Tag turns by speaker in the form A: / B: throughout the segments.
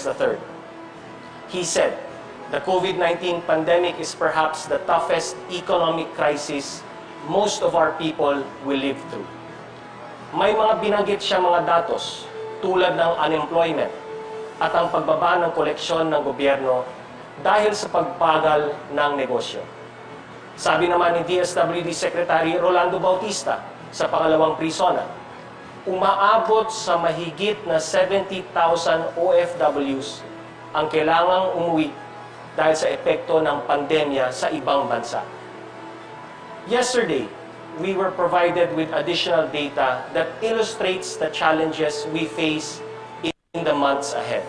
A: Rodriguez III. He said, "The COVID-19 pandemic is perhaps the toughest economic crisis most of our people will live through." May mga binanggit siya mga datos tulad ng unemployment at ang pagbaba ng koleksyon ng gobyerno dahil sa pagbagal ng negosyo. Sabi naman ni DSWD Secretary Rolando Bautista sa pangalawang PREE Sona, umaabot sa mahigit na 70,000 OFWs ang kailangang umuwi dahil sa epekto ng pandemya sa ibang bansa. Yesterday, we were provided with additional data that illustrates the challenges we face in the months ahead.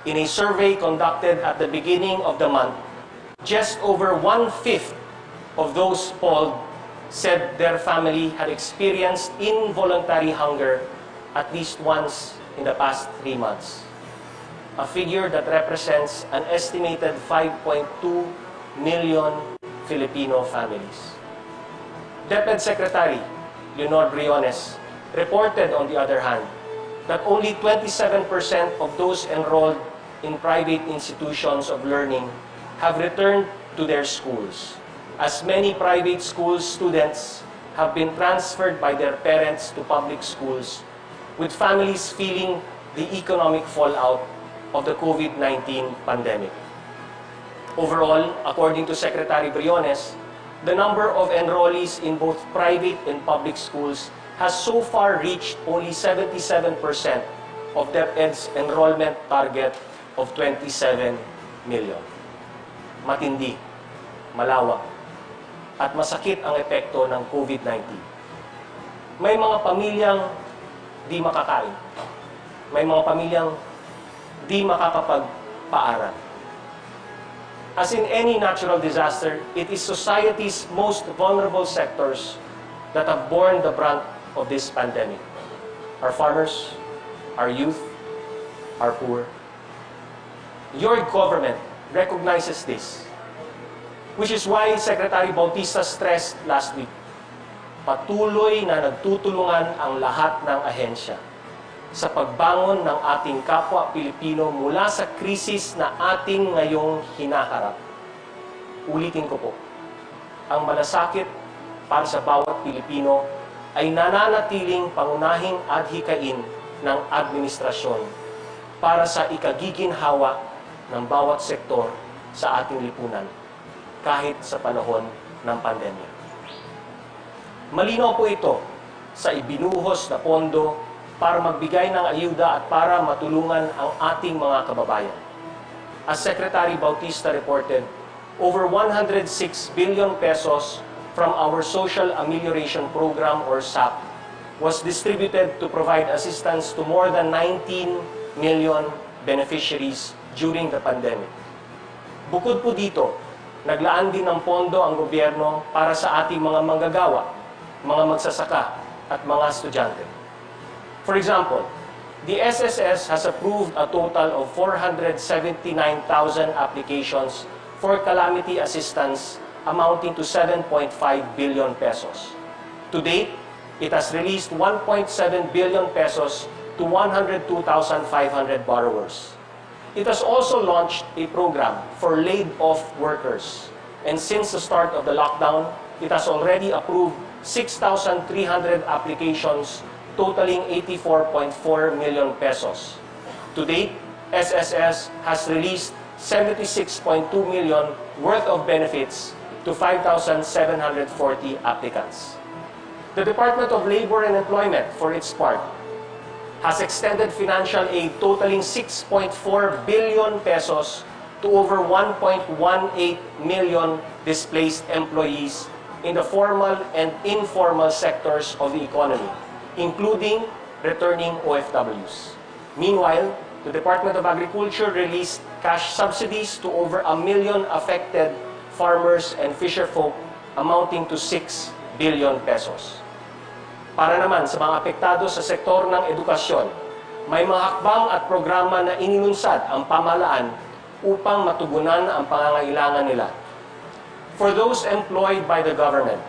A: In a survey conducted at the beginning of the month, just over 1/5 of those polled said their family had experienced involuntary hunger at least once in the past 3 months. A figure that represents an estimated 5.2 million Filipino families. DepEd Secretary Leonor Briones reported, on the other hand, that only 27% of those enrolled in private institutions of learning have returned to their schools, as many private school students have been transferred by their parents to public schools, with families feeling the economic fallout of the COVID-19 pandemic. Overall, according to Secretary Briones, the number of enrollees in both private and public schools has so far reached only 77% of DepEd's enrollment target of 27 million. Matindi, malawak, at masakit ang epekto ng COVID-19. May mga pamilyang di makakain. May mga pamilyang di makakapagpaaral. As in any natural disaster, it is society's most vulnerable sectors that have borne the brunt of this pandemic. Our farmers, our youth, our poor. Your government recognizes this, which is why Secretary Bautista stressed last week, patuloy na nagtutulungan ang lahat ng ahensya sa pagbangon ng ating kapwa Pilipino mula sa krisis na ating ngayong hinaharap. Ulitin ko po, ang malasakit para sa bawat Pilipino ay nananatiling pangunahing adhikain ng administrasyon para sa ikagiginhawa ng bawat sektor sa ating lipunan, kahit sa panahon ng pandemya. Malinaw po ito sa ibinuhos na pondo para magbigay ng ayuda at para matulungan ang ating mga kababayan. As Secretary Bautista reported, over 106 billion pesos from our Social Amelioration Program or SAP was distributed to provide assistance to more than 19 million beneficiaries during the pandemic. Bukod po dito, naglaan din ng pondo ang gobyerno para sa ating mga manggagawa, mga magsasaka at mga estudyante. For example, the SSS has approved a total of 479,000 applications for calamity assistance amounting to 7.5 billion pesos. To date, it has released 1.7 billion pesos to 102,500 borrowers. It has also launched a program for laid-off workers. And since the start of the lockdown, it has already approved 6,300 applications totaling 84.4 million pesos. To date, SSS has released 76.2 million worth of benefits to 5,740 applicants. The Department of Labor and Employment, for its part, has extended financial aid totaling 6.4 billion pesos to over 1.18 million displaced employees in the formal and informal sectors of the economy, including returning OFWs. Meanwhile, the Department of Agriculture released cash subsidies to over 1 million affected farmers and fisherfolk amounting to 6 billion pesos. Para naman sa mga apektado sa sektor ng edukasyon, may mga hakbang at programa na inilunsad ang pamahalaan upang matugunan ang pangangailangan nila. For those employed by the Government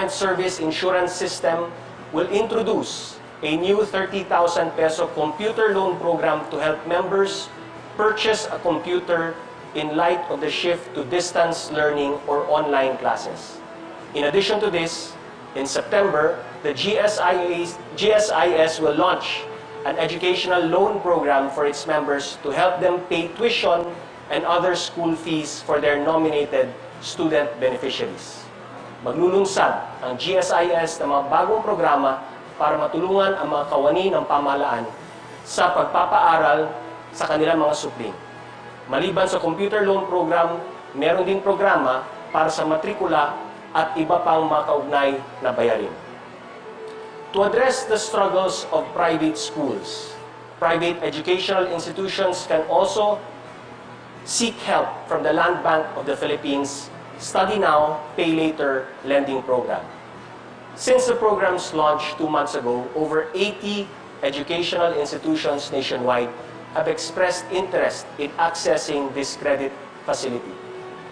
A: Service Insurance System will introduce a new 30,000 peso computer loan program to help members purchase a computer in light of the shift to distance learning or online classes. In addition to this, in September, the GSIS will launch an educational loan program for its members to help them pay tuition and other school fees for their nominated student beneficiaries. Maglulunsad ang GSIS ng mga bagong programa para matulungan ang mga kawani ng pamahalaan sa pagpapaaral sa kanilang mga supling. Maliban sa computer loan program, meron din programa para sa matrikula at iba pang mga kaugnay na bayarin. To address the struggles of private schools, private educational institutions can also seek help from the Land Bank of the Philippines Study Now, Pay Later lending program. Since the program's launch 2 months ago, over 80 educational institutions nationwide have expressed interest in accessing this credit facility.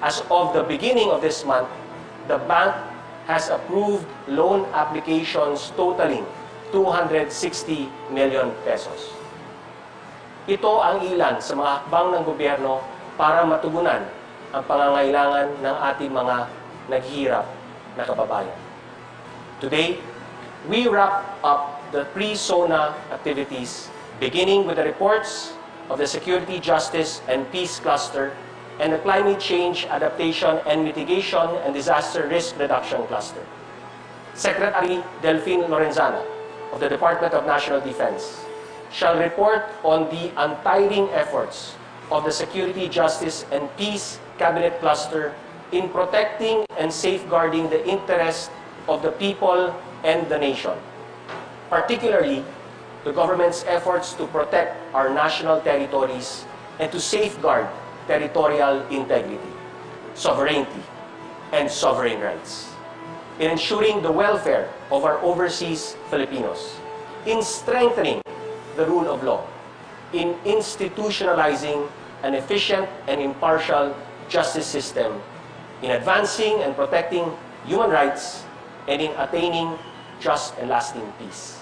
A: As of the beginning of this month, the bank has approved loan applications totaling 260 million pesos. Ito ang ilan sa mga hakbang ng gobyerno para matugunan ang pangangailangan ng ating mga naghihirap na kababayan. Today, we wrap up the pre-Sona activities, beginning with the reports of the Security, Justice, and Peace Cluster and the Climate Change, Adaptation, and Mitigation and Disaster Risk Reduction Cluster. Secretary Delphine Lorenzana of the Department of National Defense shall report on the untiring efforts of the Security, Justice, and Peace Cabinet Cluster in protecting and safeguarding the interests of the people and the nation, particularly the government's efforts to protect our national territories and to safeguard territorial integrity, sovereignty, and sovereign rights, in ensuring the welfare of our overseas Filipinos, in strengthening the rule of law, in institutionalizing an efficient and impartial justice system, in advancing and protecting human rights, and in attaining just and lasting peace.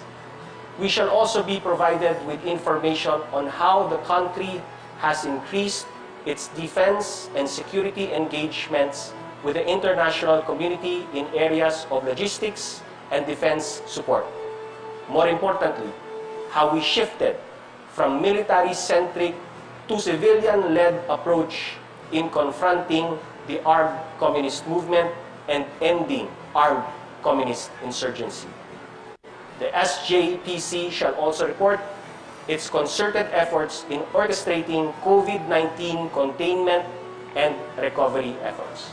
A: We shall also be provided with information on how the country has increased its defense and security engagements with the international community in areas of logistics and defense support. More importantly, how we shifted from military-centric to civilian-led approach in confronting the armed communist movement and ending armed communist insurgency. The SJPC shall also report its concerted efforts in orchestrating COVID-19 containment and recovery efforts.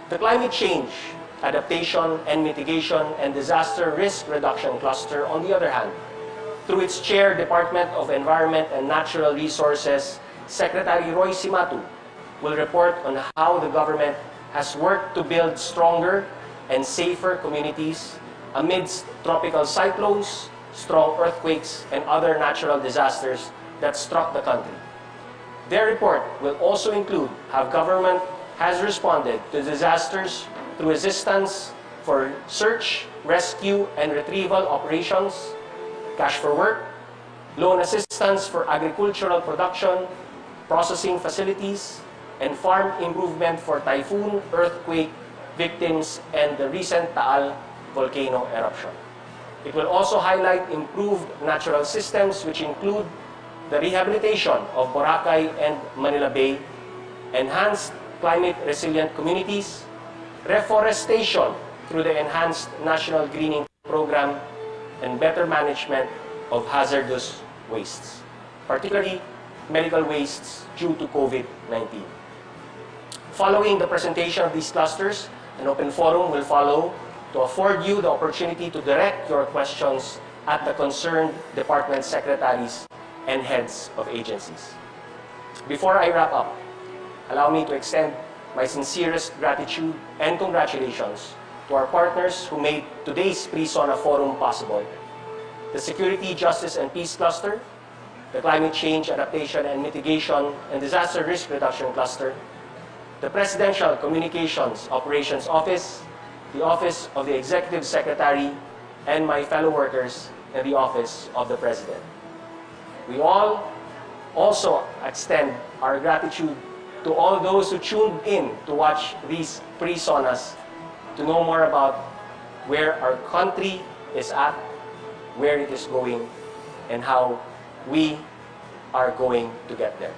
A: The Climate Change, Adaptation, and Mitigation and Disaster Risk Reduction Cluster, on the other hand, through its Chair, Department of Environment and Natural Resources, Secretary Roy Simatu, will report on how the government has worked to build stronger and safer communities amidst tropical cyclones, strong earthquakes, and other natural disasters that struck the country. Their report will also include how government has responded to disasters through assistance for search, rescue, and retrieval operations, cash for work, loan assistance for agricultural production, processing facilities, and farm improvement for typhoon, earthquake victims, and the recent Taal volcano eruption. It will also highlight improved natural systems which include the rehabilitation of Boracay and Manila Bay, enhanced climate-resilient communities, reforestation through the enhanced National Greening Program, and better management of hazardous wastes, particularly medical wastes due to COVID-19. Following the presentation of these clusters, an open forum will follow to afford you the opportunity to direct your questions at the concerned department secretaries and heads of agencies. Before I wrap up, allow me to extend my sincerest gratitude and congratulations to our partners who made today's pre-Sona forum possible: the Security, Justice, and Peace Cluster, the Climate Change, Adaptation, and Mitigation and Disaster Risk Reduction Cluster, the Presidential Communications Operations Office, the Office of the Executive Secretary, and my fellow workers and the office of the President. We all also extend our gratitude to all those who tuned in to watch these PREE Sonas to know more about where our country is at, where it is going, and how we are going to get there.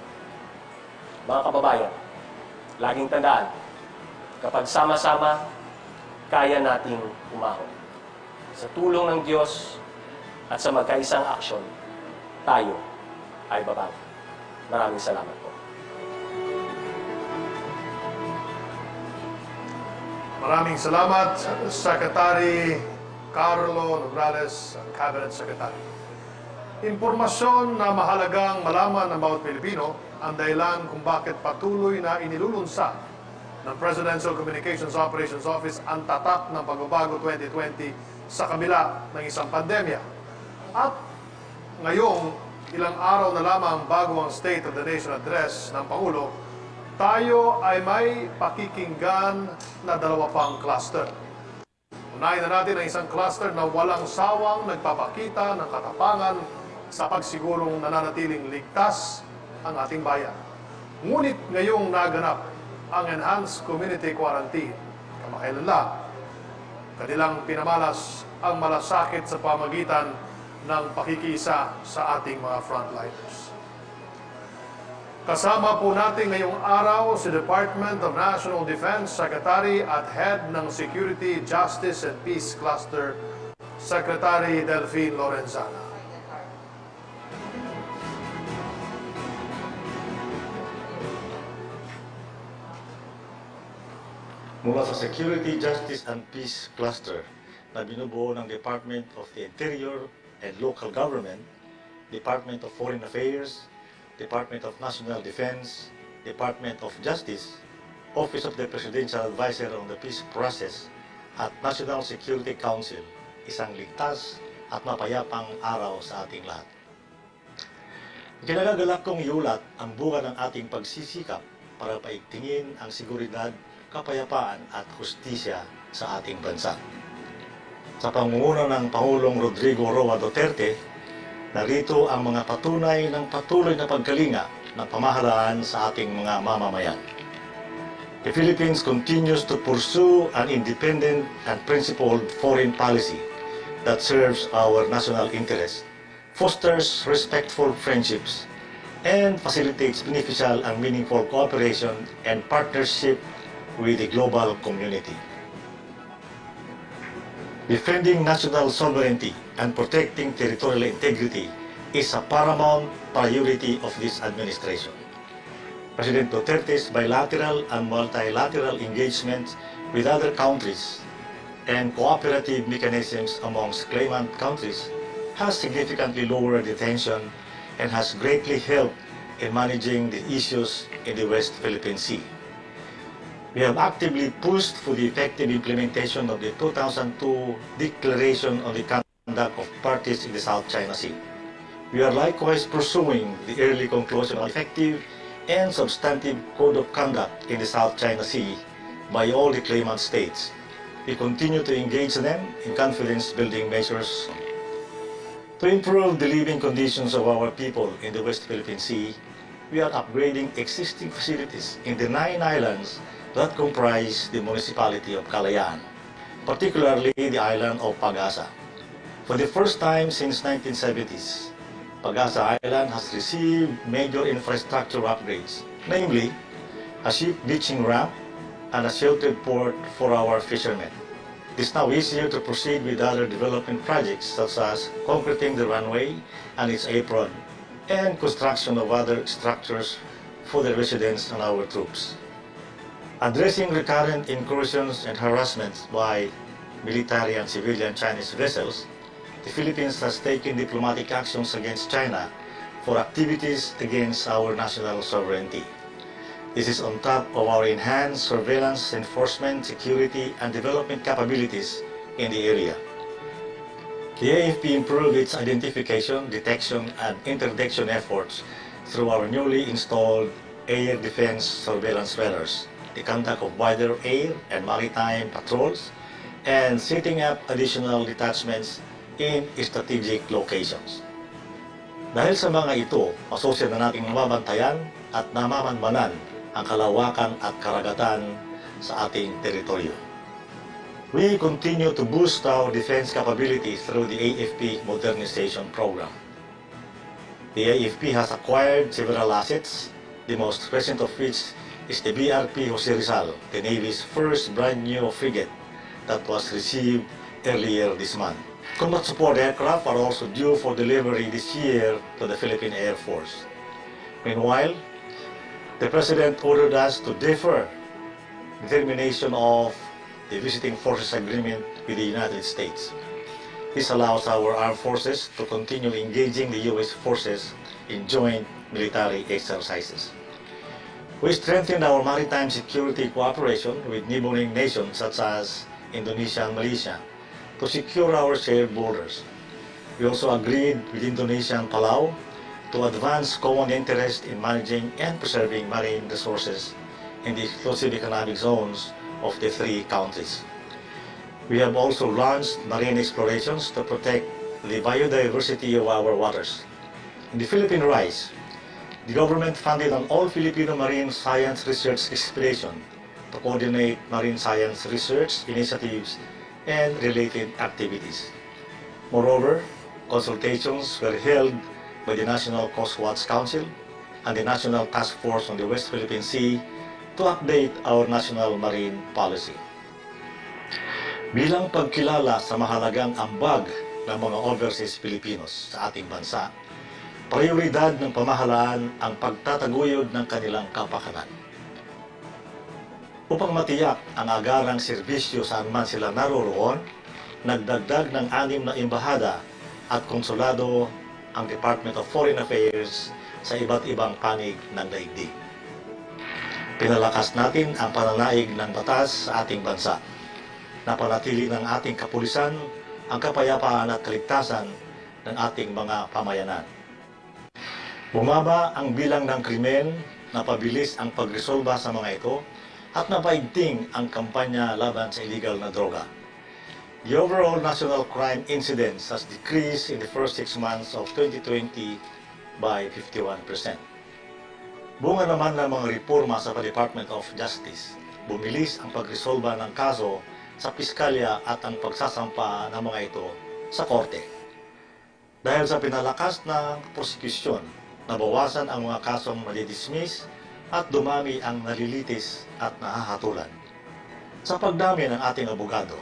A: Mga kababayan, laging tandaan, kapag sama-sama, kaya nating umahon. Sa tulong ng Diyos at sa magkaisang aksyon, tayo ay babago. Maraming salamat po.
B: Maraming salamat, Secretary Carlo Nograles, Cabinet Secretary. Impormasyon na mahalagang malaman ng bawat Pilipino ang dahilan kung bakit patuloy na inilulunsad ng Presidential Communications Operations Office ang tatak ng pagbabago 2020 sa kabila ng isang pandemya. At ngayong ilang araw na lamang bago ang State of the Nation Address ng Pangulo, tayo ay may pakikinggan na dalawa pang cluster. Unahin na natin ang isang cluster na walang sawang nagpapakita ng katapangan sa pagsigurong nananatiling ligtas ang ating bayan. Ngunit ngayong naganap ang Enhanced Community Quarantine, kamakailan lang, kanilang pinamalas ang malasakit sa pamagitan ng pakikiisa sa ating mga frontliners. Kasama po natin ngayong araw si Department of National Defense Secretary at Head ng Security, Justice and Peace Cluster, Secretary Delphine Lorenzana.
C: Mula sa Security, Justice and Peace Cluster na binubuo ng Department of the Interior and Local Government, Department of Foreign Affairs, Department of National Defense, Department of Justice, Office of the Presidential Advisor on the Peace Process, at National Security Council, isang ligtas at mapayapang araw sa ating lahat. Kinagagalak kong iulat ang bunga ng ating pagsisikap para paigtingin ang seguridad, kapayapaan at hustisya sa ating bansa. Sa pangunguna ng Pangulong Rodrigo Roa Duterte, narito ang mga patunay ng patuloy na pagkalinga ng pamahalaan sa ating mga mamamayan. The Philippines continues to pursue an independent and principled foreign policy that serves our national interest, fosters respectful friendships, and facilitates beneficial and meaningful cooperation and partnership with the global community. Defending national sovereignty and protecting territorial integrity is a paramount priority of this administration. President Duterte's bilateral and multilateral engagements with other countries and cooperative mechanisms amongst claimant countries has significantly lowered the tension and has greatly helped in managing the issues in the West Philippine Sea. We have actively pushed for the effective implementation of the 2002 Declaration on the Conduct of Parties in the South China Sea. We are likewise pursuing the early conclusion of effective and substantive code of conduct in the South China Sea by all the claimant states. We continue to engage them in confidence-building measures. To improve the living conditions of our people in the West Philippine Sea, we are upgrading existing facilities in the 9 islands that comprise the municipality of Kalayaan, particularly the island of Pag-asa. For the first time since 1970s, Pag-asa Island has received major infrastructure upgrades, namely a ship beaching ramp and a sheltered port for our fishermen. It is now easier to proceed with other development projects such as concreting the runway and its apron and construction of other structures for the residents and our troops. Addressing recurrent incursions and harassments by military and civilian Chinese vessels, the Philippines has taken diplomatic actions against China for activities against our national sovereignty. This is on top of our enhanced surveillance, enforcement, security, and development capabilities in the area. The AFP improved its identification, detection, and interdiction efforts through our newly installed air defense surveillance radars, the conduct of wider air and maritime patrols, and setting up additional detachments in strategic locations. Dahil sa mga ito, masusunod na nating namabantayan at namamanmanan ang kalawakan at karagatan sa ating teritoryo. We continue to boost our defense capabilities through the AFP Modernization Program. The AFP has acquired several assets, the most recent of which is the BRP Jose Rizal, the Navy's first brand new frigate that was received earlier this month. Combat support aircraft are also due for delivery this year to the Philippine Air Force. Meanwhile, the President ordered us to defer the termination of the Visiting Forces Agreement with the United States. This allows our armed forces to continue engaging the U.S. forces in joint military exercises. We strengthened our maritime security cooperation with neighboring nations such as Indonesia and Malaysia to secure our shared borders. We also agreed with Indonesia and Palau to advance common interest in managing and preserving marine resources in the exclusive economic zones of the three countries. We have also launched marine explorations to protect the biodiversity of our waters. In the Philippine Rise, the government funded an all-Filipino marine science research expedition to coordinate marine science research initiatives and related activities. Moreover, consultations were held by the National Coast Watch Council and the National Task Force on the West Philippine Sea to update our national marine policy. Bilang pagkilala sa mahalagang ambag ng mga overseas Filipinos sa ating bansa, prioridad ng pamahalaan ang pagtataguyod ng kanilang kapakanan. Upang matiyak ang agarang serbisyo saan man sila naroroon, nagdagdag ng 6 na embahada at konsulado ang Department of Foreign Affairs sa iba't ibang panig ng daigdig. Pinalakas natin ang pananaig ng batas sa ating bansa. Napanatili ng ating kapulisan ang kapayapaan at kaligtasan ng ating mga pamayanan. Bumaba ang bilang ng krimen, napabilis ang pagresolba sa mga ito, at napaigting ang kampanya laban sa illegal na droga. The overall national crime incidence has decreased in the first 6 months of 2020 by 51%. Bunga naman ng mga reforma sa Department of Justice, bumilis ang pagresolba ng kaso sa piskalya at ang pagsasampa ng mga ito sa korte. Dahil sa pinalakas ng prosekusyon, nabawasan ang mga kasong nadidismiss at dumami ang nalilitis at nahahatulan. Sa pagdami ng ating abogado,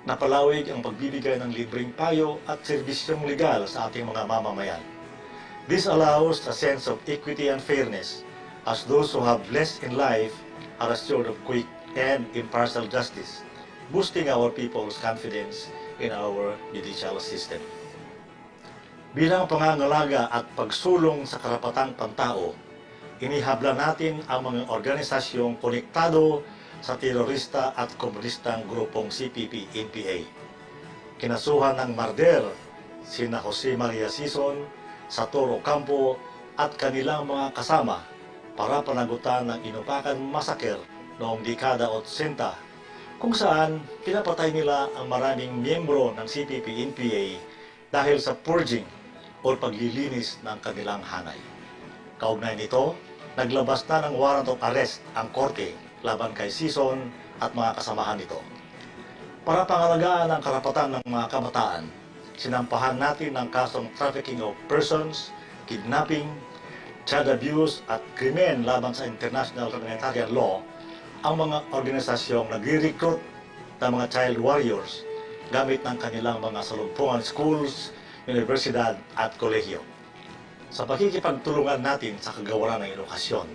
C: napalawig ang pagbibigay ng libreng payo at serbisyong legal sa ating mga mamamayan. This allows a sense of equity and fairness as those who have less in life are assured of quick and impartial justice, boosting our people's confidence in our judicial system. Bilang pangangalaga at pagsulong sa karapatang pantao, inihabla natin ang mga organisasyong konektado sa terorista at komunistang grupong CPP-NPA. Kinasuhan ng marder sina Jose Maria Sison, Saturo Campo at kanilang mga kasama para panagutan ng inupakan massacre noong dekada 80 kung saan pinapatay nila ang maraming miyembro ng CPP-NPA dahil sa purging o paglilinis ng kanilang hanay. Kaugnay nito, naglabas na ng warrant of arrest ang korte laban kay Sison at mga kasamahan nito. Para pangalagaan ang karapatan ng mga kabataan, sinampahan natin ng kasong trafficking of persons, kidnapping, child abuse at krimen laban sa international humanitarian law ang mga organisasyong nagre-recruit ng mga child warriors gamit ng kanilang mga salumpungan schools, universidad at kolehiyo. Sa pakikipagtulungan natin sa kagawaran ng edukasyon,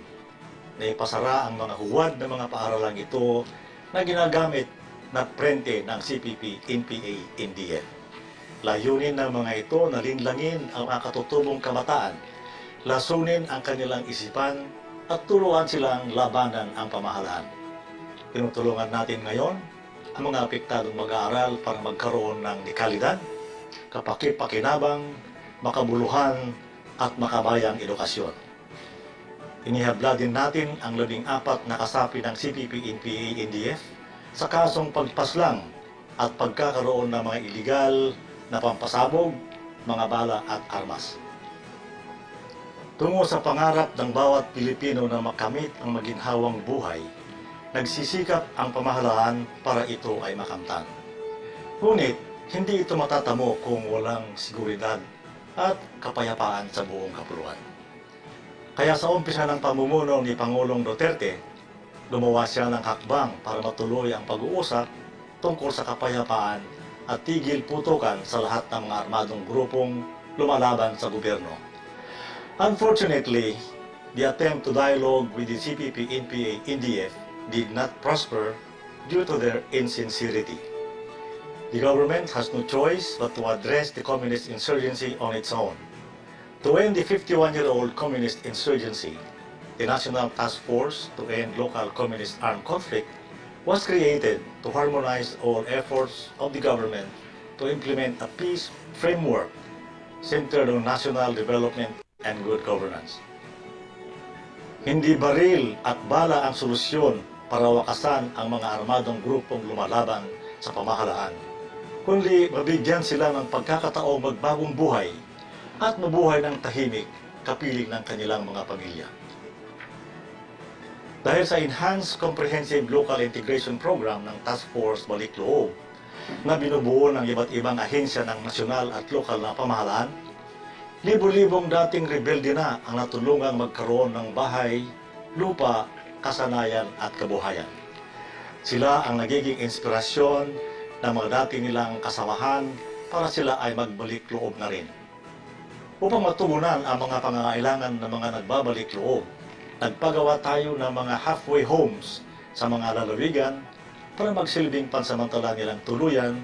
C: naipasara ang mga huwad ng mga paaralang ito na ginagamit na prente ng CPP-NPA-NDF. Layunin ng mga ito na linlangin ang mga katutubong kabataan, lasunin ang kanilang isipan at turuan silang labanan ang pamahalaan. Tinutulungan natin ngayon ang mga apektadong mag-aaral para magkaroon ng dekalidad, kapaki-pakinabang, makabuluhan at makabayang edukasyon. Inihabla din natin ang 14 na kasapi ng CPP-NPA-NDF sa kasong pagpaslang at pagkakaroon ng mga illegal na pampasabog, mga bala at armas. Tungo sa pangarap ng bawat Pilipino na makamit ang maginhawang buhay, nagsisikap ang pamahalaan para ito ay makamtan. Ngunit, hindi ito matatamo kung walang seguridad at kapayapaan sa buong kapuluan. Kaya sa umpisa ng pamumuno ni Pangulong Duterte, gumawa siya ng hakbang para matuloy ang pag-uusap tungkol sa kapayapaan at tigil putukan sa lahat ng mga armadong grupong lumalaban sa gobyerno. Unfortunately, the attempt to dialogue with the CPP-NPA NDF did not prosper due to their insincerity. The government has no choice but to address the communist insurgency on its own. To end the 51-year-old communist insurgency, the National Task Force to End Local Communist Armed Conflict was created to harmonize all efforts of the government to implement a peace framework centered on national development and good governance. Hindi baril at bala ang solusyon para wakasan ang mga armadong grupong lumalaban sa pamahalaan, kundi mabigyan sila ng pagkakataong magbagong buhay at mabuhay ng tahimik kapiling ng kanilang mga pamilya. Dahil sa Enhanced Comprehensive Local Integration Program ng Task Force Balik Loob na binubuo ng iba't ibang ahensya ng nasyonal at lokal na pamahalaan, libo-libong dating rebelde na ang natulungang magkaroon ng bahay, lupa, kasanayan at kabuhayan. Sila ang nagiging inspirasyon ng mga dati nilang kasamahan para sila ay magbalik loob na rin. Upang matugunan ang mga pangangailangan ng mga nagbabalik loob, nagpagawa tayo ng mga halfway homes sa mga lalawigan para magsilbing pansamantala nilang tuluyan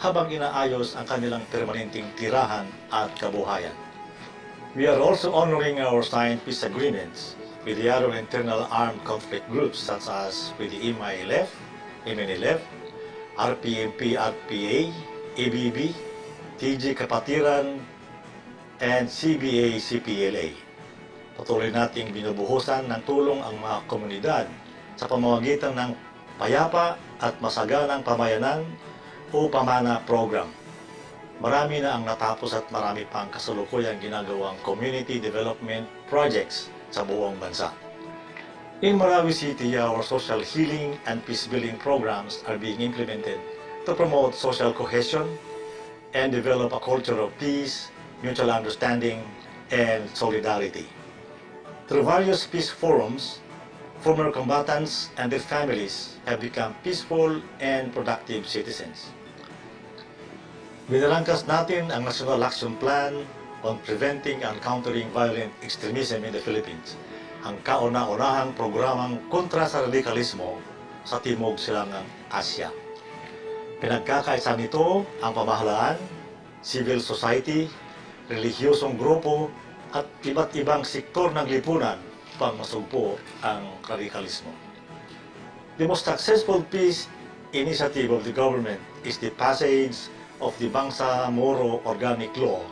C: habang inaayos ang kanilang permanenteng tirahan at kabuhayan. We are also honoring our signed peace agreements with the other internal armed conflict groups such as with the MILF, MNLF, RPMP-RPA, ABB, TG Kapatiran, and CBA-CPLA. Patuloy nating binubuhusan ng tulong ang mga komunidad sa pamamagitan ng payapa at masaganang pamayanan o pamana program. Marami na ang natapos at marami pang kasalukuyang ginagawang community development projects sa buong bansa. In Marawi City, our social healing and peace-building programs are being implemented to promote social cohesion and develop a culture of peace, mutual understanding, and solidarity. Through various peace forums, former combatants and their families have become peaceful and productive citizens. Binarangkas natin ang National Action Plan on Preventing and Countering Violent Extremism in the Philippines, ang kauna-unahang programang kontra sa radikalismo sa Timog Silangang Asya. Pinagkakaisa nito ang pamahalaan, civil society, relihiyosong grupo at iba't ibang sektor ng lipunan upang masugpo ang radikalismo. The most successful peace initiative of the government is the passage of the Bangsamoro Organic Law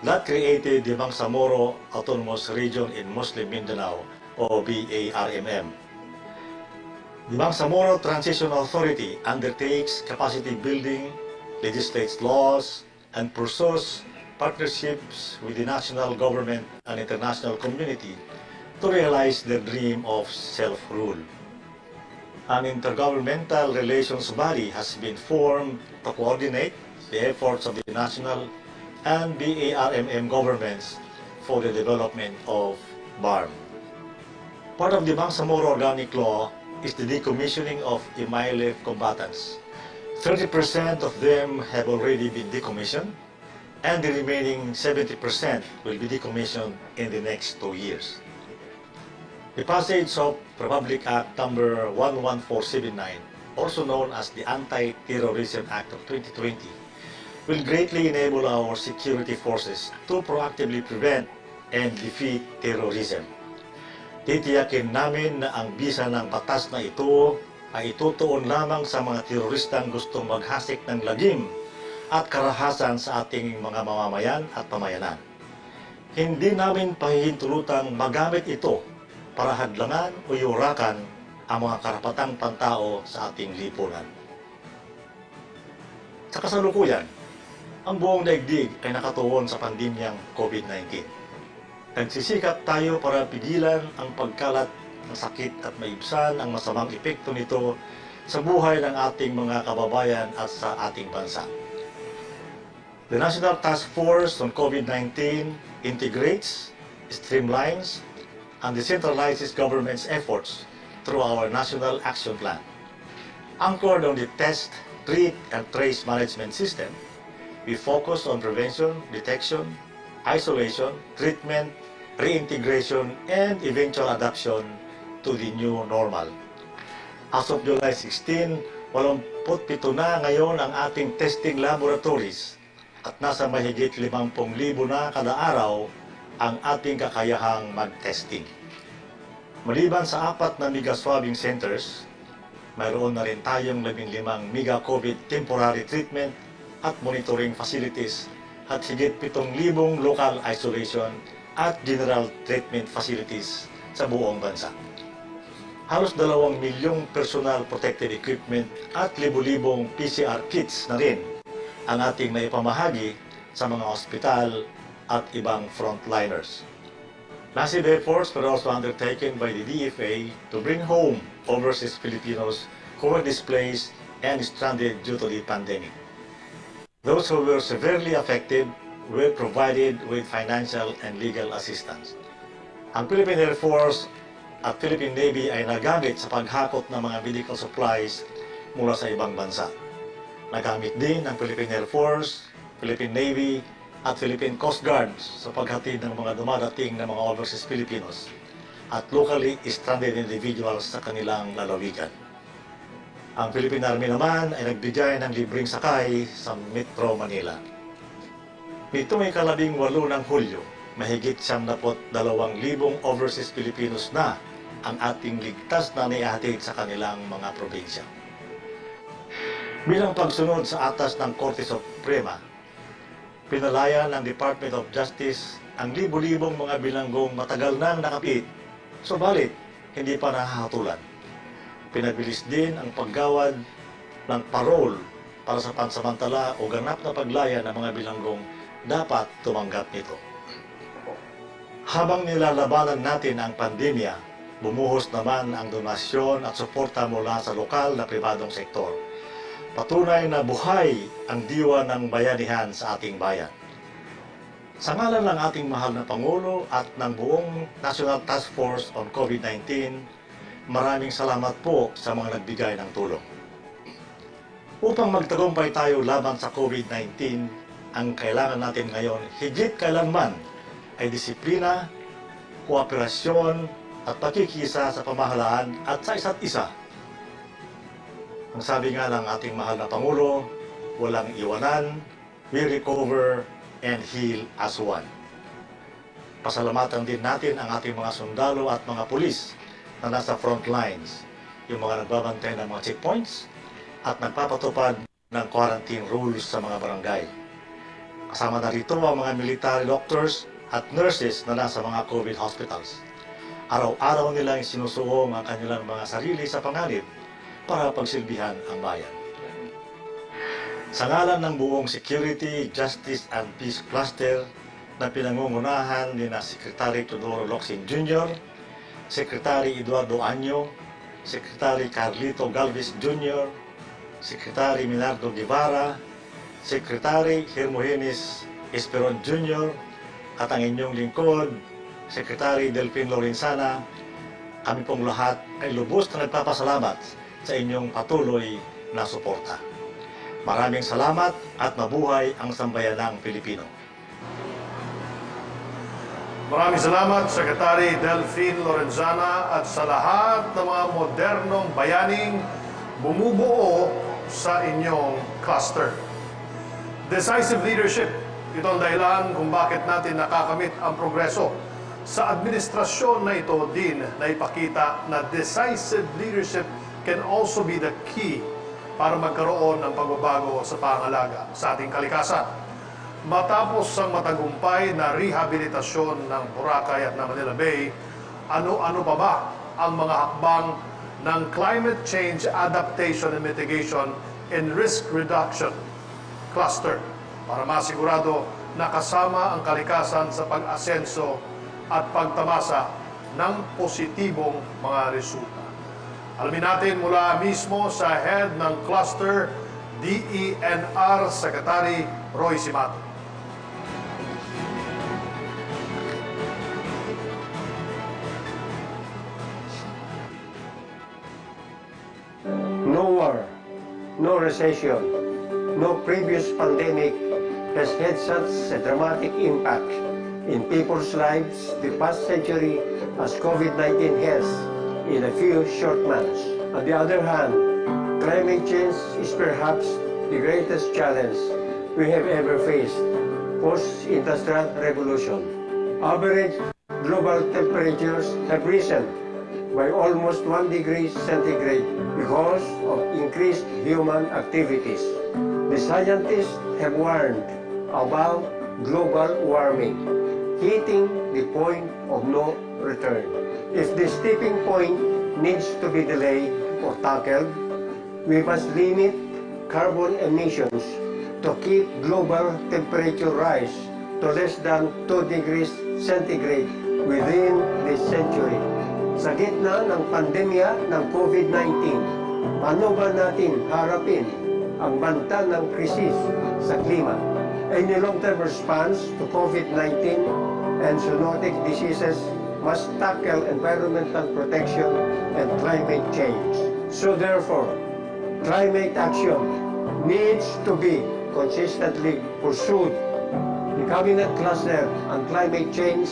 C: that created the Bangsamoro Autonomous Region in Muslim Mindanao, o BARMM. The Bangsamoro Transition Authority undertakes capacity building, legislates laws, and pursues partnerships with the national government and international community to realize their dream of self-rule. An intergovernmental relations body has been formed to coordinate the efforts of the national and BARMM governments for the development of BARM. Part of the Bangsamoro Organic Law is the decommissioning of MILF combatants. 30% of them have already been decommissioned, and the remaining 70% will be decommissioned in the next 2 years. The passage of Republic Act number 11479, also known as the Anti-Terrorism Act of 2020, will greatly enable our security forces to proactively prevent and defeat terrorism. Titiyakin namin na ang bisa ng batas na ito ay itutuon lamang sa mga teroristang gustong maghasik ng lagim at karahasan sa ating mga mamamayan at pamayanan. Hindi namin pahihintulutang magamit ito para hadlangan o yurakan ang mga karapatang pantao sa ating lipunan. Sa kasalukuyan, ang buong daigdig ay nakatuon sa pandemyang COVID-19. Nagsisikap tayo para pigilan ang pagkalat ng sakit at maibsan ang masamang epekto nito sa buhay ng ating mga kababayan at sa ating bansa. The National Task Force on COVID-19 integrates, streamlines, and decentralizes government's efforts through our National Action Plan. Anchored on the test, treat, and trace management system, we focus on prevention, detection, isolation, treatment, reintegration, and eventual adaptation to the new normal. As of July 16, 87 na ngayon ang ating testing laboratories at nasa mahigit 50,000 na kada araw ang ating kakayahang mag-testing. Maliban sa 4 na mega swabbing centers, mayroon na rin tayong 15 mega COVID temporary treatment at monitoring facilities at higit 7,000 local isolation at general treatment facilities sa buong bansa. Halos 2 milyong personal protective equipment at libu-libong PCR kits na rin ang ating naipamahagi sa mga ospital at ibang frontliners. Massive efforts were also undertaken by the DFA to bring home overseas Filipinos who were displaced and stranded due to the pandemic. Those who were severely affected were provided with financial and legal assistance. Ang Philippine Air Force at Philippine Navy ay nagamit sa paghakot ng mga medical supplies mula sa ibang bansa. Nagamit din ang Philippine Air Force, Philippine Navy, at Philippine Coast Guard sa paghatid ng mga dumadating na mga overseas Filipinos at locally stranded individuals sa kanilang lalawigan. Ang Philippine Army naman ay nagbigay ng libreng sakay sa Metro Manila. Nitong ika-18 ng Hulyo, mahigit 72,000 overseas Filipinos na ang ating ligtas na naihatid sa kanilang mga probinsya. Bilang pagsunod sa atas ng Korte Suprema, pinalaya ng Department of Justice ang libu-libong mga bilanggong matagal nang nakapit, subalit hindi pa nahahatulan. Pinabilis din ang paggawad ng parole para sa pansamantala o ganap na paglaya ng mga bilanggong dapat tumanggap nito. Habang nilalabanan natin ang pandemya, bumuhos naman ang donasyon at suporta mula sa lokal na pribadong sektor. Patunay na buhay ang diwa ng bayanihan sa ating bayan. Sa ngalan ng ating mahal na Pangulo at ng buong National Task Force on COVID-19, maraming salamat po sa mga nagbigay ng tulong. Upang magtagumpay tayo laban sa COVID-19, ang kailangan natin ngayon higit kailanman ay disiplina, kooperasyon at pakikisa sa pamahalaan at sa isa't isa. Ang sabi nga ng ating mahal na Pangulo, walang iwanan, we recover and heal as one. Pasalamatan din natin ang ating mga sundalo at mga pulis na nasa front lines, yung mga nagbabantay ng mga checkpoints at nagpapatupad ng quarantine rules sa mga barangay. Kasama na rito ang mga military doctors at nurses na nasa mga COVID hospitals. Araw-araw nilang sinusuong ang kanilang mga sarili sa panganib para pagsilbihan ang bayan. Sa ngalan ng buong Security, Justice and Peace Cluster na pinangungunahan ni na Secretary Teodoro Locsin Jr., Secretary Eduardo Año, Secretary Carlito Galvez Jr., Secretary Minardo Guevara, Secretary Hermogenes Esperon Jr., at ang inyong lingkod, Secretary Delphine Lorenzana, kami pong lahat ay lubos na nagpapasalamat sa inyong patuloy na suporta. Maraming salamat at mabuhay ang sambayanang Pilipino.
B: Maraming salamat, Secretary Delphine Lorenzana, at sa lahat ng mga modernong bayaning bumubuo sa inyong cluster. Decisive leadership, ito ang dahilan kung bakit natin nakakamit ang progreso. Sa administrasyon na ito din na ipakita na decisive leadership can also be the key para magkaroon ng pagbabago sa pangalaga sa ating kalikasan. Matapos ang matagumpay na rehabilitasyon ng Boracay at ng Manila Bay, ano-ano pa ba ang mga hakbang ng Climate Change Adaptation and Mitigation and Risk Reduction Cluster? para masigurado na kasama ang kalikasan sa pag-asenso at pagtamasa ng positibong mga resulta. Alamin natin mula mismo sa head ng cluster DENR Secretary Roy Simato.
D: No war, no recession, no previous pandemic has had such a dramatic impact in people's lives the past century as COVID-19 has in a few short months. On the other hand, climate change is perhaps the greatest challenge we have ever faced post-industrial revolution. Average global temperatures have risen by almost 1 degree centigrade because of increased human activities. The scientists have warned about global warming, hitting the point of no return. If this tipping point needs to be delayed or tackled, we must limit carbon emissions to keep global temperature rise to less than 2 degrees centigrade within this century. Sa gitna ng pandemya ng COVID-19, paano ba natin harapin ang banta ng krisis sa klima? Any long-term response to COVID-19 and zoonotic diseases must tackle environmental protection and climate change. So therefore, climate action needs to be consistently pursued. The Cabinet Cluster on Climate Change,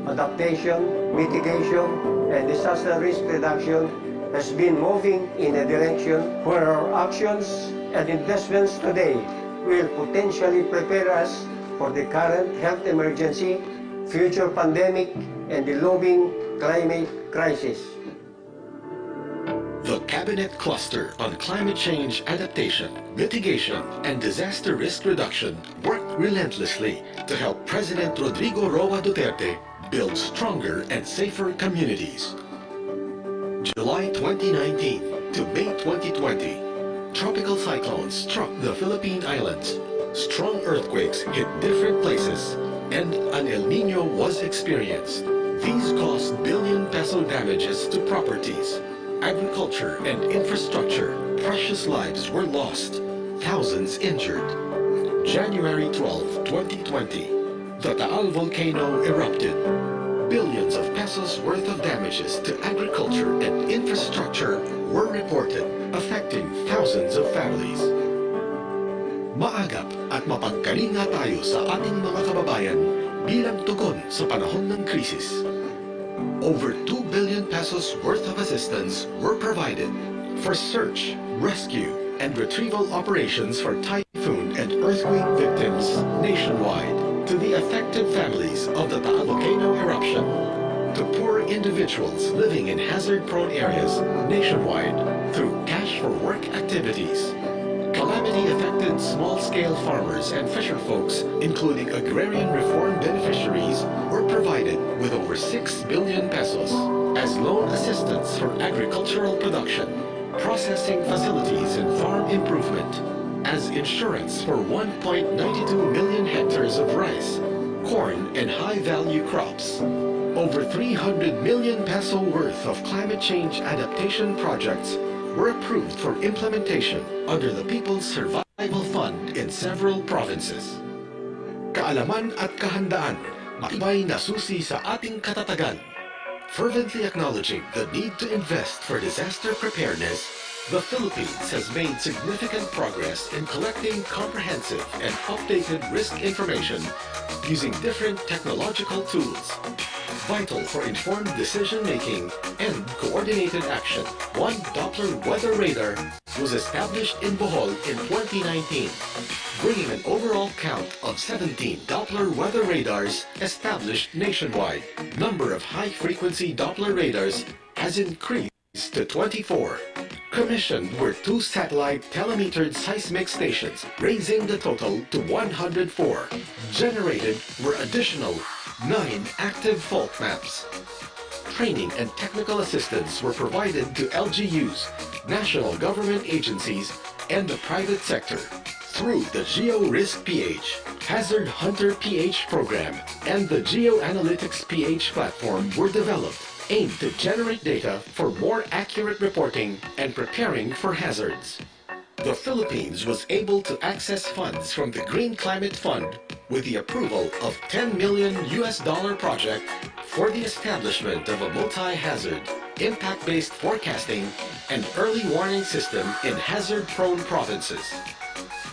D: Adaptation, Mitigation, and Disaster Risk Reduction has been moving in a direction where our actions and investments today will potentially prepare us for the current health emergency, future pandemic, and the looming climate crisis.
E: The Cabinet Cluster on Climate Change Adaptation, Mitigation, and Disaster Risk Reduction worked relentlessly to help President Rodrigo Roa Duterte build stronger and safer communities. July 2019 to May 2020, tropical cyclones struck the Philippine Islands, strong earthquakes hit different places, and an El Nino was experienced. These caused billion-peso damages to properties, agriculture, and infrastructure. Precious lives were lost, thousands injured. January 12, 2020, the Taal volcano erupted. Billions of pesos worth of damages to agriculture and infrastructure were reported, affecting thousands of families. Maagap at mapagkalinga tayo sa ating mga kababayan bilang tugon sa panahon ng krisis. Over 2 billion pesos worth of assistance were provided for search, rescue, and retrieval operations for typhoon and earthquake victims nationwide, to the affected families of the Taal volcano eruption, to poor individuals living in hazard-prone areas nationwide through cash for work activities. Calamity-affected small-scale farmers and fisher folks, including agrarian reform beneficiaries, were provided with over 6 billion pesos as loan assistance for agricultural production, processing facilities and farm improvement, as insurance for 1.92 million hectares of rice, corn, and high-value crops. Over 300 million peso worth of climate change adaptation projects were approved for implementation under the People's Survival Fund in several provinces. Kaalaman at kahandaan, matibay na susi sa ating katatagan. Fervently acknowledging the need to invest for disaster preparedness, the Philippines has made significant progress in collecting comprehensive and updated risk information using different technological tools. Vital for informed decision-making and coordinated action, one Doppler weather radar was established in Bohol in 2019, bringing an overall count of 17 Doppler weather radars established nationwide. Number of high-frequency Doppler radars has increased to 24. Commissioned were 2 satellite telemetered seismic stations, raising the total to 104. Generated were additional 9 active fault maps. Training and technical assistance were provided to LGUs, national government agencies, and the private sector. Through the GeoRisk PH, Hazard Hunter PH program, and the GeoAnalytics PH platform were developed, aimed to generate data for more accurate reporting and preparing for hazards. The Philippines was able to access funds from the Green Climate Fund with the approval of $10 million project for the establishment of a multi-hazard, impact-based forecasting and early warning system in hazard-prone provinces.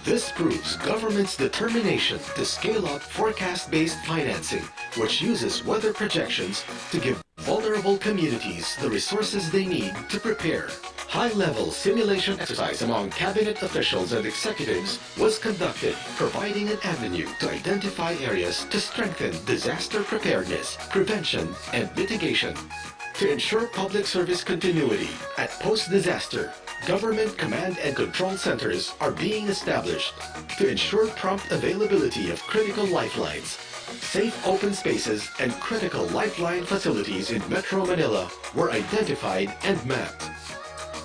E: This proves government's determination to scale up forecast-based financing, which uses weather projections to give vulnerable communities the resources they need to prepare. High-level simulation exercise among cabinet officials and executives was conducted, providing an avenue to identify areas to strengthen disaster preparedness, prevention, and mitigation. To ensure public service continuity at post-disaster, government command and control centers are being established to ensure prompt availability of critical lifelines. Safe open spaces and critical lifeline facilities in Metro Manila were identified and mapped.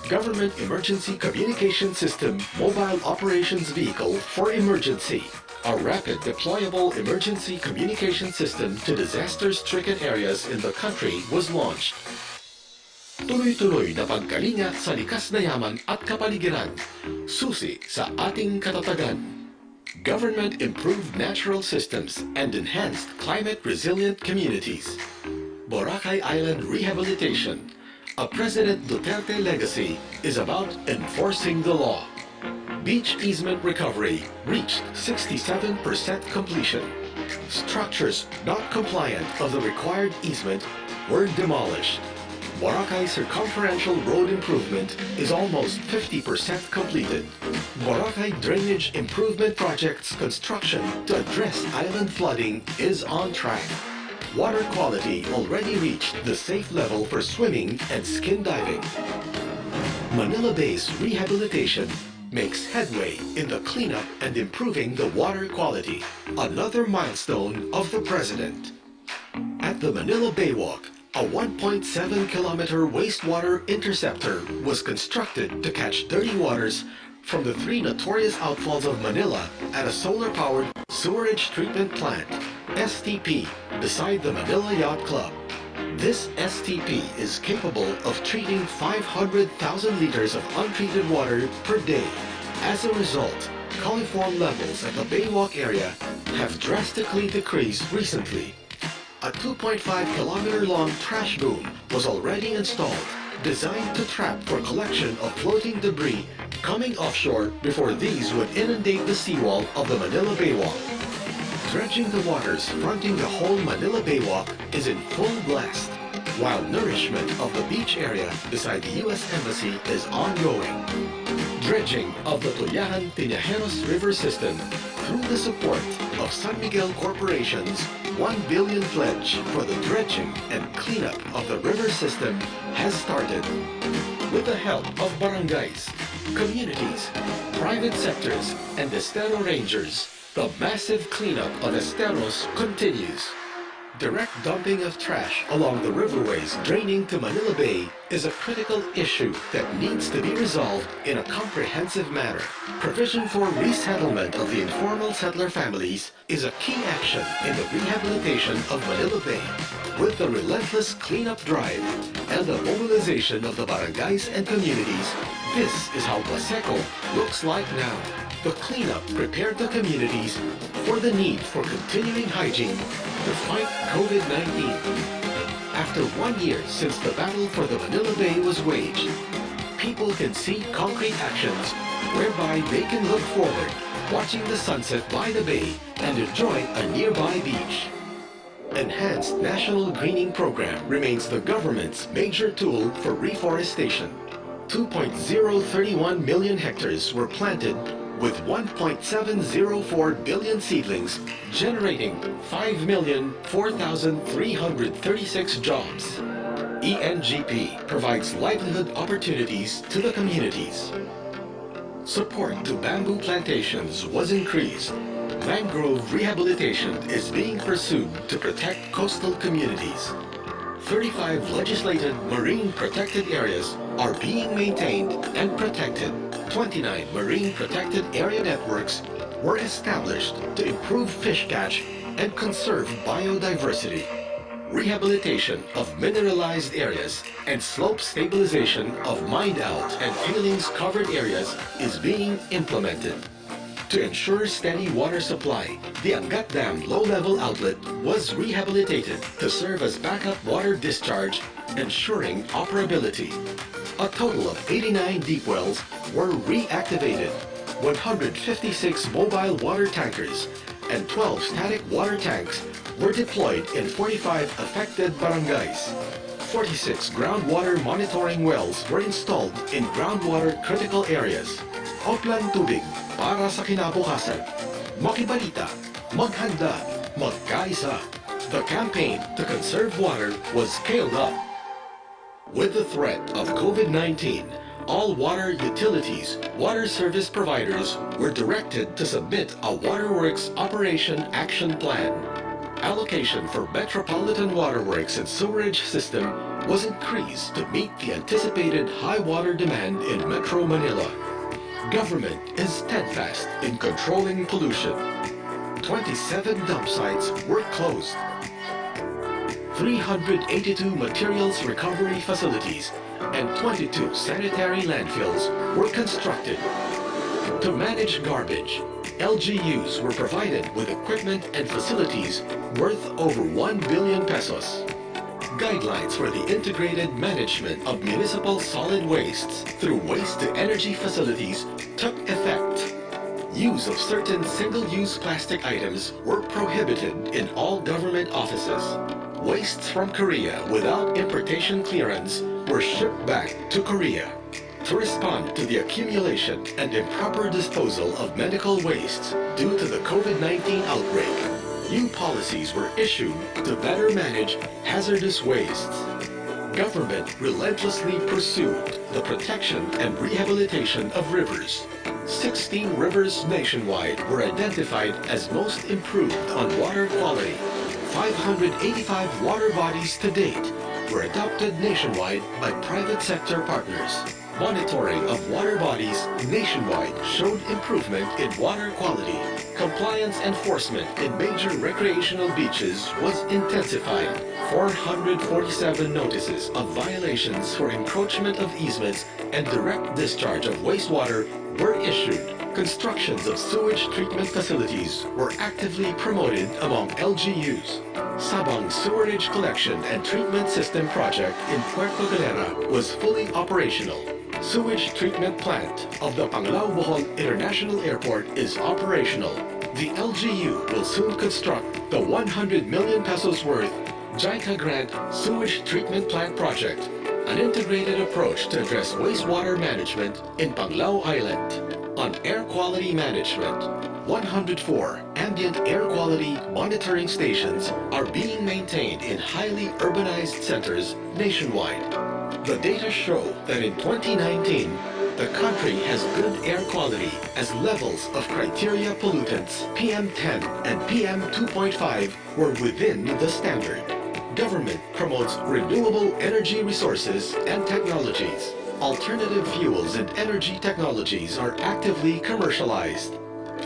E: Government Emergency Communication System Mobile Operations Vehicle for Emergency, a rapid deployable emergency communication system to disaster-stricken areas in the country, was launched. Tuloy-tuloy na pagkalinga sa likas na yaman at kapaligiran, susi sa ating katatagan. Government improved natural systems and enhanced climate-resilient communities. Boracay Island Rehabilitation, a President Duterte legacy, is about enforcing the law. Beach easement recovery reached 67% completion. Structures not compliant of the required easement were demolished. Boracay circumferential road improvement is almost 50% completed. Boracay drainage improvement project's construction to address island flooding is on track. Water quality already reached the safe level for swimming and skin diving. Manila Bay's rehabilitation makes headway in the cleanup and improving the water quality, another milestone of the President. At the Manila Baywalk, a 1.7-kilometer wastewater interceptor was constructed to catch dirty waters from the three notorious outfalls of Manila at a solar-powered sewerage treatment plant, STP, beside the Manila Yacht Club. This STP is capable of treating 500,000 liters of untreated water per day. As a result, coliform levels at the Baywalk area have drastically decreased recently. A 2.5-kilometer-long trash boom was already installed, designed to trap for collection of floating debris coming offshore before these would inundate the seawall of the Manila Baywalk. Dredging the waters fronting the whole Manila Baywalk is in full blast, while nourishment of the beach area beside the U.S. Embassy is ongoing. Dredging of the Tullahan-Tinajeros River system through the support of San Miguel Corporation's 1 billion pledge for the dredging and cleanup of the river system has started. With the help of barangays, communities, private sectors, and Estero Rangers, the massive cleanup of esteros continues. Direct dumping of trash along the riverways draining to Manila Bay is a critical issue that needs to be resolved in a comprehensive manner. Provision for resettlement of the informal settler families is a key action in the rehabilitation of Manila Bay. With the relentless cleanup drive and the mobilization of the barangays and communities, this is how Paseco looks like now. The cleanup prepared the communities for the need for continuing hygiene to fight COVID-19. After 1 year since the battle for the Manila Bay was waged, people can see concrete actions whereby they can look forward, watching the sunset by the bay and enjoy a nearby beach. Enhanced National Greening Program remains the government's major tool for reforestation. 2.031 million hectares were planted with 1.704 billion seedlings, generating 5,004,336 jobs. ENGP provides livelihood opportunities to the communities. Support to bamboo plantations was increased. Mangrove rehabilitation is being pursued to protect coastal communities. 35 legislated marine protected areas are being maintained and protected. 29 marine protected area networks were established to improve fish catch and conserve biodiversity. Rehabilitation of mineralized areas and slope stabilization of mined out and tailings covered areas is being implemented. To ensure steady water supply, the Angat Dam low-level outlet was rehabilitated to serve as backup water discharge, ensuring operability. A total of 89 deep wells were reactivated, 156 mobile water tankers and 12 static water tanks were deployed in 45 affected barangays. 46 groundwater monitoring wells were installed in groundwater critical areas. Oplan tubig para sa kinabukasan. Makibalita, maghanda, magkaisa. The campaign to conserve water was scaled up. With the threat of COVID-19, all water utilities, water service providers were directed to submit a Waterworks Operation Action Plan. Allocation for Metropolitan Waterworks and Sewerage System was increased to meet the anticipated high water demand in Metro Manila. Government is steadfast in controlling pollution. 27 dump sites were closed. 382 materials recovery facilities and 22 sanitary landfills were constructed. To manage garbage, LGUs were provided with equipment and facilities worth over 1 billion pesos. Guidelines for the integrated management of municipal solid wastes through waste-to-energy facilities took effect. Use of certain single-use plastic items were prohibited in all government offices. Wastes from Korea without importation clearance were shipped back to Korea. To respond to the accumulation and improper disposal of medical wastes due to the COVID-19 outbreak, new policies were issued to better manage hazardous wastes. Government relentlessly pursued the protection and rehabilitation of rivers. 16 rivers nationwide were identified as most improved on water quality. 585 water bodies to date were adopted nationwide by private sector partners. Monitoring of water bodies nationwide showed improvement in water quality. Compliance enforcement in major recreational beaches was intensified. 447 notices of violations for encroachment of easements and direct discharge of wastewater were issued. Constructions of sewage treatment facilities were actively promoted among LGUs. Sabang Sewerage Collection and Treatment System Project in Puerto Galera was fully operational. Sewage treatment plant of the Panglao Bohol International Airport is operational. The LGU will soon construct the 100 million pesos worth JICA grant sewage treatment plant project, an integrated approach to address wastewater management in Panglao Island. On air quality management, 104 ambient air quality monitoring stations are being maintained in highly urbanized centers nationwide. The data show that in 2019, the country has good air quality as levels of criteria pollutants PM10 and PM2.5 were within the standard. Government promotes renewable energy resources and technologies. Alternative fuels and energy technologies are actively commercialized.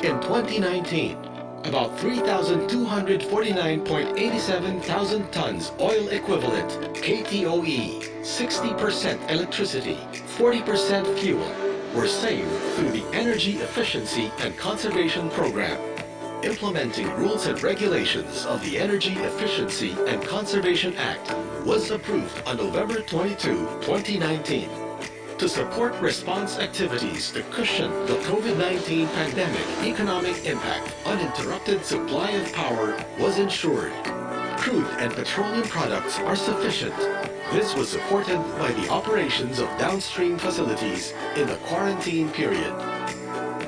E: In 2019, about 3,249.87 thousand tons oil equivalent, KTOE, 60% electricity, 40% fuel, were saved through the Energy Efficiency and Conservation Program. Implementing rules and regulations of the Energy Efficiency and Conservation Act was approved on November 22, 2019. To support response activities to cushion the COVID-19 pandemic economic impact, uninterrupted supply of power was ensured. Crude and petroleum products are sufficient. This was supported by the operations of downstream facilities in the quarantine period.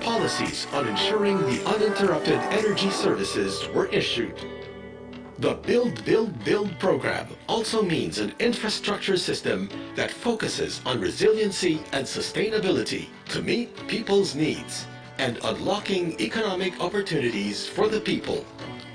E: Policies on ensuring the uninterrupted energy services were issued. The Build, Build, Build program also means an infrastructure system that focuses on resiliency and sustainability to meet people's needs and unlocking economic opportunities for the people.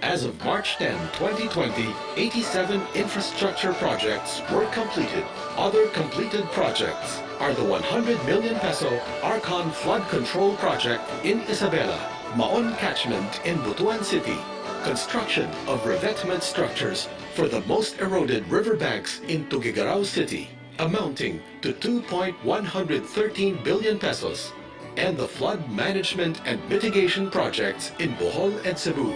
E: As of March 10, 2020, 87 infrastructure projects were completed. Other completed projects are the 100 million peso Arcon Flood Control Project in Isabela, Maon Catchment in Butuan City, construction of revetment structures for the most eroded riverbanks in Tuguegarao City, amounting to 2.113 billion pesos, and the flood management and mitigation projects in Bohol and Cebu.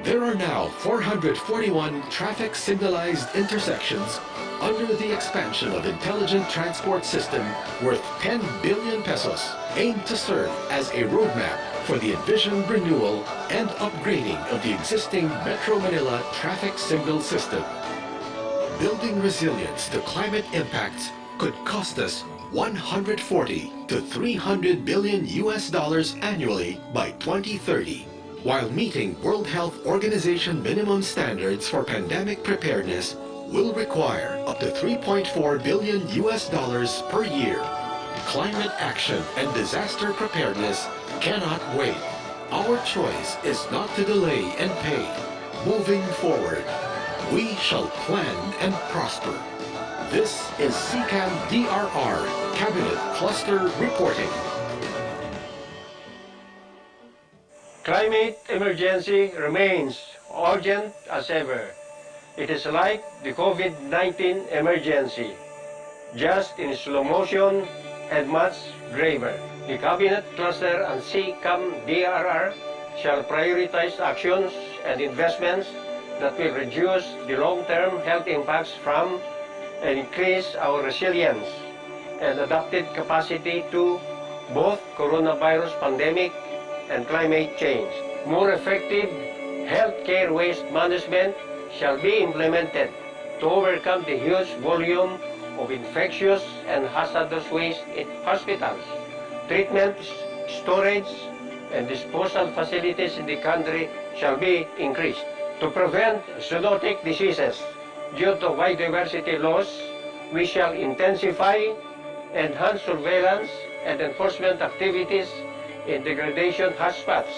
E: There are now 441 traffic signalized intersections under the expansion of intelligent transport system worth 10 billion pesos, aimed to serve as a roadmap for the envisioned renewal and upgrading of the existing Metro Manila traffic signal system. Building resilience to climate impacts could cost us 140 to 300 billion US dollars annually by 2030. While meeting World Health Organization minimum standards for pandemic preparedness will require up to 3.4 billion US dollars per year. Climate action and disaster preparedness cannot wait. Our choice is not to delay and pay. Moving forward, we shall plan and prosper. This is CCAM DRR Cabinet Cluster Reporting.
D: Climate emergency remains urgent as ever. It is like the COVID-19 emergency, just in slow motion and much graver. The Cabinet Cluster and CCAM DRR shall prioritize actions and investments that will reduce the long-term health impacts from and increase our resilience and adapted capacity to both coronavirus pandemic and climate change. More effective healthcare waste management shall be implemented to overcome the huge volume of infectious and hazardous waste in hospitals, treatment, storage, and disposal facilities in the country shall be increased. To prevent zoonotic diseases due to biodiversity loss, we shall intensify, enhance surveillance and enforcement activities in degradation hotspots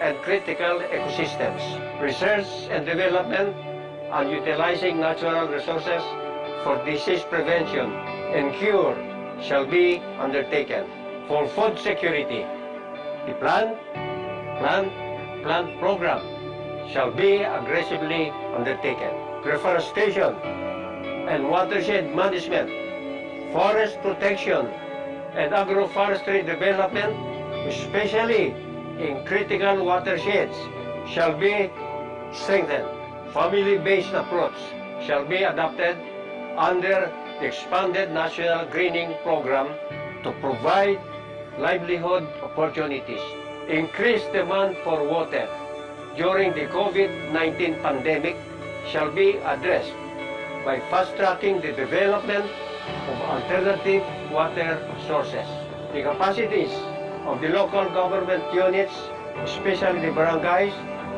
D: and critical ecosystems. Research and development on utilizing natural resources for disease prevention and cure shall be undertaken. For food security, the plant program shall be aggressively undertaken. Reforestation and watershed management, forest protection and agroforestry development, especially in critical watersheds, shall be strengthened. Family-based approach shall be adopted under the expanded National Greening Program to provide livelihood opportunities. Increased demand for water during the COVID-19 pandemic shall be addressed by fast-tracking the development of alternative water sources. The capacities of the local government units, especially the barangays,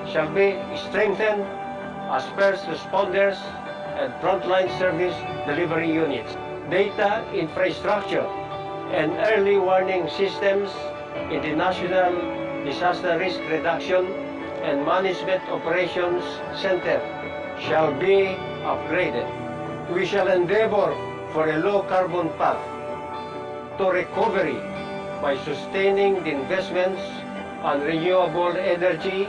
D: shall be strengthened as first responders and frontline service delivery units. Data infrastructure and early warning systems in the National Disaster Risk Reduction and Management Operations Center shall be upgraded. We shall endeavor for a low-carbon path to recovery by sustaining the investments on renewable energy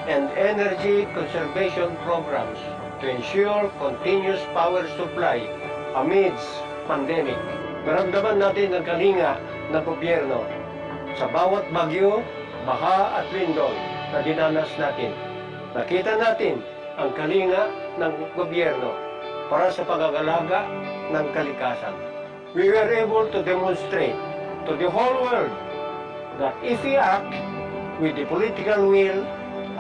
D: and energy conservation programs to ensure continuous power supply amidst pandemic. Maramdaman natin ang kalinga ng gobyerno sa bawat bagyo, baha at lindol na dinanas natin. Nakita natin ang kalinga ng gobyerno para sa pag-aalaga ng kalikasan. We were able to demonstrate to the whole world that if we act with the political will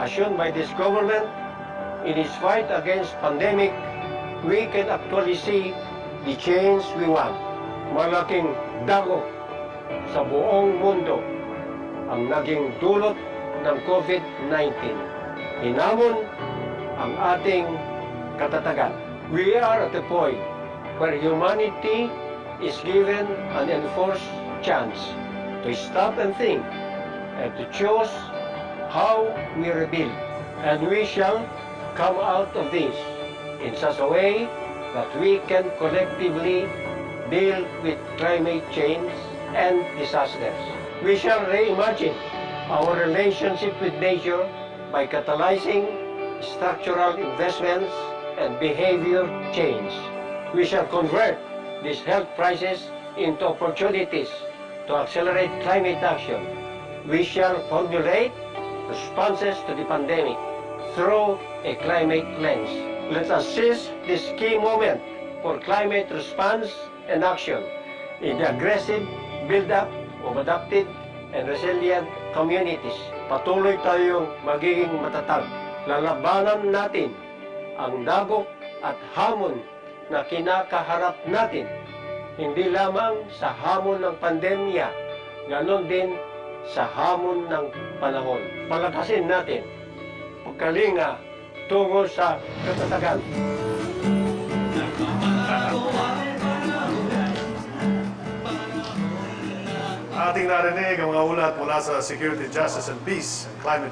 D: assumed by this government in its fight against pandemic, we can actually see the change we want. Malaking dagok sa buong mundo ang naging dulot ng COVID-19. Hinamon ang ating katatagan. We are at the point where humanity is given an enforced chance to stop and think and to choose how we rebuild. And we shall come out of this in such a way that we can collectively deal with climate change and disasters. We shall reimagine our relationship with nature by catalyzing structural investments and behavior change. We shall convert this health crisis into opportunities to accelerate climate action. We shall formulate responses to the pandemic through a climate lens. Let us seize this key moment for climate response and action in the aggressive build-up of adapted and resilient communities. Patuloy tayong magiging matatag. Lalabanan natin ang dagok at hamon na kinakaharap natin, hindi lamang sa hamon ng pandemya, ganon din sa hamon ng panahon. Palakasin natin pagkalinga tungo sa katatagan.
B: Ating narinig ang mga ulat mula sa Security, Justice and Peace and Climate